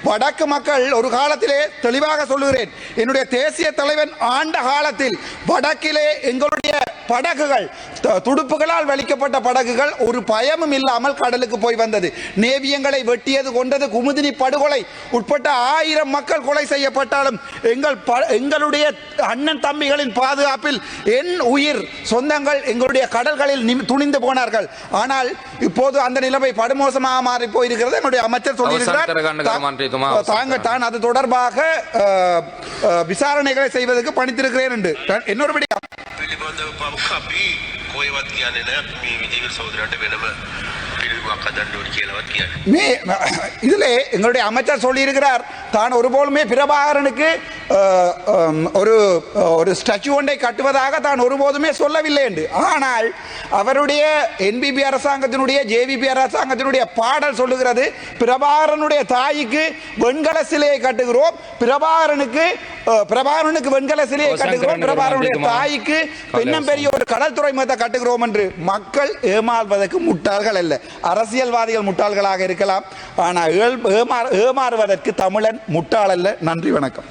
வடக்கு மக்கள் ஒரு காலத்திலே தெளிவாக சொல்லுகிறேன், என்னுடைய தேசிய தலைவன் ஆண்ட காலத்தில் வடக்கிலே எங்களுடைய படகுகள் துடுப்புகளால் வலிக்கப்பட்ட படகுகள் ஒரு பயமும் இல்லாமல் கடலுக்கு போய் வந்தது. நேவியங்களை வெட்டியது கொண்டது, குமுதினி படுகொலை உட்பட்ட 1000 மக்கள் கொலை செய்யப்பட்டாலும் எங்களுடைய அண்ணன் தம்பிகளின் பாதுகாப்பில் என் உயிர் சொந்தங்கள் எங்களுடைய கடல்களில் துணிந்து போனார்கள். ஆனால் இப்போது அந்த நிலைமை படுமோசமாக மாறி போயிருக்கிறது. என்னுடைய அமைச்சர் சொல்லியிருக்கிறார், தாங்கள் தான் அது தொடர்பாக விசாரணைகளை செய்வதற்கு பணித்திருக்கிறேன் என்று. இன்னொரு இதிலே எங்களுடைய அமைச்சர் சொல்லியிருக்கிறார், தான் ஒருபோதுமே பிரபாகரனுக்கு ஒரு ஸ்டாச்சு ஒன்றை கட்டுவதாக தான் ஒருபோதுமே சொல்லவில்லை என்று. ஆனால் அவருடைய என்பிபி அரசாங்கத்தினுடைய ஜேவிபி அரசாங்கத்தினுடைய பாடல் சொல்லுகிறது, பிரபாகரனுடைய தாய்க்கு வெண்கல சிலையை கட்டுகிறோம், பிரபாகரனுக்கு வெண்கல சிலையை கட்டுகிறோம், பிரபாகரனுடைய தாய்க்கு இன்னும் பெரிய ஒரு கடல் துறைமுகத்தை கட்டுகிறோம் என்று. மக்கள் ஏமாறுவதற்கு முட்டாள்கள் அல்ல, அரசியல்வாதிகள் முட்டாள்களாக இருக்கலாம், ஆனால் ஏமாறுவதற்கு தமிழன் முட்டாள் அல்ல. நன்றி, வணக்கம்.